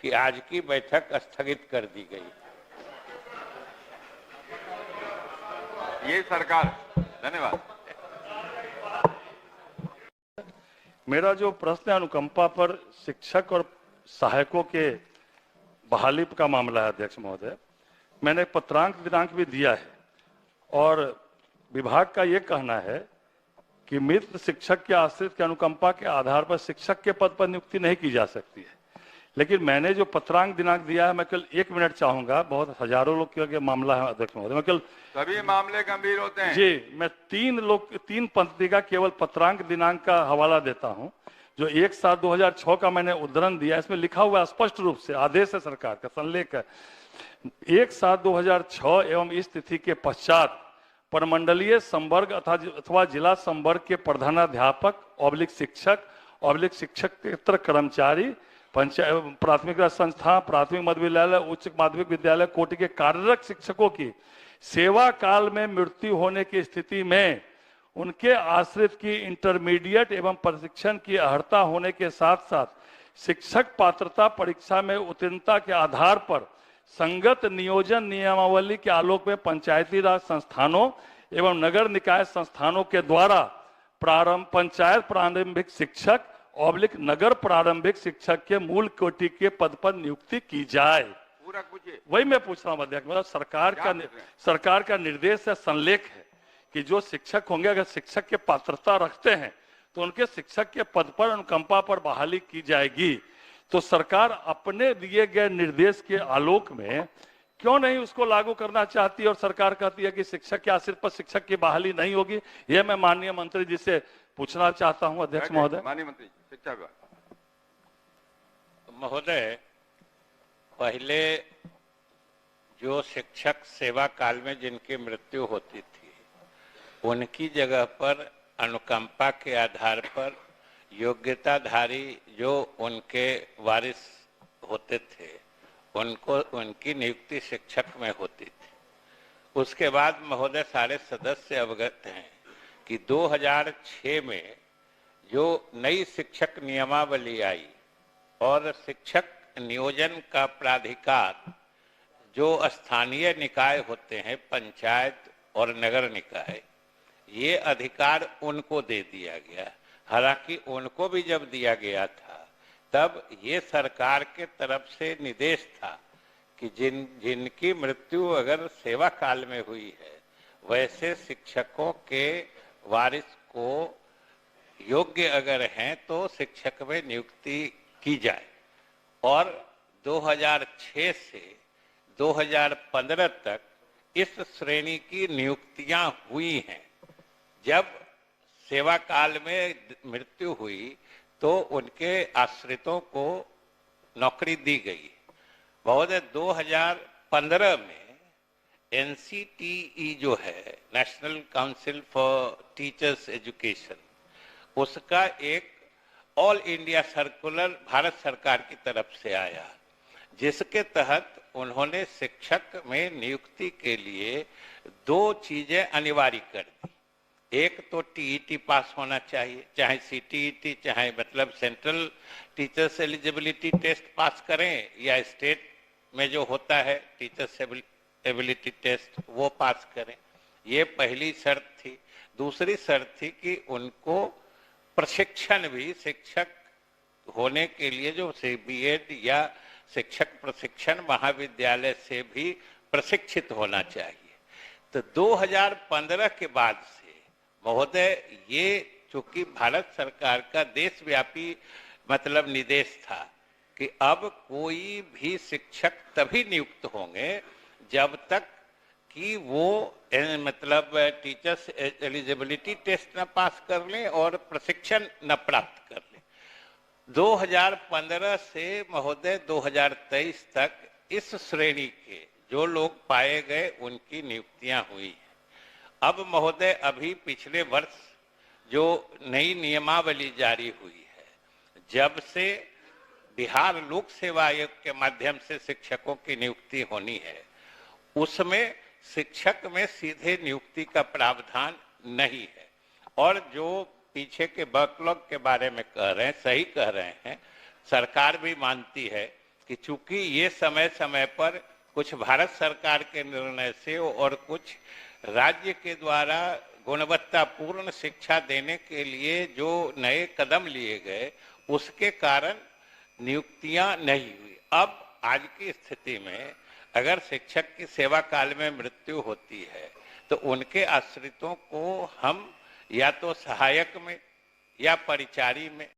कि आज की बैठक स्थगित कर दी गई। ये सरकार। धन्यवाद। मेरा जो प्रश्न है अनुकंपा पर शिक्षक और सहायकों के बहाली का मामला है अध्यक्ष महोदय, मैंने पत्रांक दिनांक भी दिया है और विभाग का ये कहना है कि मृत शिक्षक के आश्रित के अनुकंपा के आधार पर शिक्षक के पद पर नियुक्ति नहीं की जा सकती है। लेकिन मैंने जो पत्रांक दिनांक दिया है, मैं कल 1 मिनट चाहूंगा, बहुत हजारों लोग के मामला है अध्यक्ष महोदय, मैं कल सभी मामले गंभीर होते हैं जी, मैं 3 पंक्ति का केवल पत्रांक दिनांक का हवाला देता हूं, जो 1/7/2006 का मैंने उद्धरण दिया। इसमें लिखा हुआ स्पष्ट रूप से, आदेश है सरकार का, संलेख है, 1/7/2006 एवं इस तिथि के पश्चात परमंडलीय संवर्ग अथवा जिला संवर्ग के प्रधानाध्यापक ऑब्लिक शिक्षक ऑब्लिक शिक्षकेतर कर्मचारी पंचायत प्राथमिक संस्था प्राथमिक मध्य विद्यालय उच्च माध्यमिक विद्यालय कोटि के कार्यरत शिक्षकों की सेवा काल में मृत्यु होने की स्थिति में उनके आश्रित की इंटरमीडिएट एवं प्रशिक्षण की अर्हता होने के साथ साथ शिक्षक पात्रता परीक्षा में उत्तीर्णता के आधार पर संगत नियोजन नियमावली के आलोक में पंचायती राज संस्थानों एवं नगर निकाय संस्थानों के द्वारा पंचायत प्रारंभिक शिक्षक ऑब्लिक नगर प्रारंभिक शिक्षक के मूल कोटि के पद पर नियुक्ति की जाए। पूरा पूछिए। वही मैं पूछ रहा हूँ अध्यक्ष, मतलब सरकार का निर्देश है, संलेख है कि जो शिक्षक होंगे अगर शिक्षक के पात्रता रखते हैं तो उनके शिक्षक के पद पर अनुकंपा पर बहाली की जाएगी। तो सरकार अपने दिए गए निर्देश के आलोक में क्यों नहीं उसको लागू करना चाहती है और सरकार कहती है कि शिक्षक के आश्रित पर शिक्षक की बहाली नहीं होगी। यह मैं माननीय मंत्री जी से पूछना चाहता हूं अध्यक्ष महोदय। माननीय मंत्री शिक्षा विभाग। महोदय, पहले जो शिक्षक सेवा काल में जिनकी मृत्यु होती थी उनकी जगह पर अनुकंपा के आधार पर योग्यताधारी जो उनके वारिस होते थे उनको उनकी नियुक्ति शिक्षक में होती थी। उसके बाद महोदय सारे सदस्य अवगत हैं कि 2006 में जो नई शिक्षक नियमावली आई और शिक्षक नियोजन का प्राधिकार जो स्थानीय निकाय होते हैं पंचायत और नगर निकाय, ये अधिकार उनको दे दिया गया। हालांकि उनको भी जब दिया गया था तब ये सरकार के तरफ से निर्देश था कि जिनकी मृत्यु अगर सेवा काल में हुई है वैसे शिक्षकों के वारिस को योग्य अगर हैं तो शिक्षक में नियुक्ति की जाए। और 2006 से 2015 तक इस श्रेणी की नियुक्तियां हुई हैं। जब सेवा काल में मृत्यु हुई तो उनके आश्रितों को नौकरी दी गई। महोदय 2015 में NCTE जो है, national council for teachers education, उसका एक ऑल इंडिया सर्कुलर भारत सरकार की तरफ से आया जिसके तहत उन्होंने शिक्षक में नियुक्ति के लिए 2 चीजें अनिवार्य कर दी। एक तो TET पास होना चाहिए, चाहे CTET चाहे मतलब central teachers eligibility test pass करें या स्टेट में जो होता है टीचर्स एबिलिटी टेस्ट वो पास करें। ये पहली शर्त थी। दूसरी शर्त थी कि उनको प्रशिक्षण भी शिक्षक होने के लिए जो B.Ed या शिक्षक प्रशिक्षण महाविद्यालय से भी प्रशिक्षित होना चाहिए। तो 2015 के बाद से महोदय ये चूंकि भारत सरकार का देशव्यापी मतलब निर्देश था कि अब कोई भी शिक्षक तभी नियुक्त होंगे जब तक कि वो मतलब टीचर्स एलिजिबिलिटी टेस्ट न पास कर लें और प्रशिक्षण न प्राप्त कर लें। 2015 से महोदय 2023 तक इस श्रेणी के जो लोग पाए गए उनकी नियुक्तियां हुई हैं। अब महोदय अभी पिछले वर्ष जो नई नियमावली जारी हुई है, जब से बिहार लोक सेवा आयोग के माध्यम से शिक्षकों की नियुक्ति होनी है, उसमें शिक्षक में सीधे नियुक्ति का प्रावधान नहीं है। और जो पीछे के बैकलॉग के बारे में कह रहे हैं, सही कह रहे हैं, सरकार भी मानती है कि चूंकि ये समय समय पर कुछ भारत सरकार के निर्णय से और कुछ राज्य के द्वारा गुणवत्तापूर्ण शिक्षा देने के लिए जो नए कदम लिए गए उसके कारण नियुक्तियां नहीं हुई। अब आज की स्थिति में अगर शिक्षक की सेवा काल में मृत्यु होती है तो उनके आश्रितों को हम या तो सहायक में या परिचारी में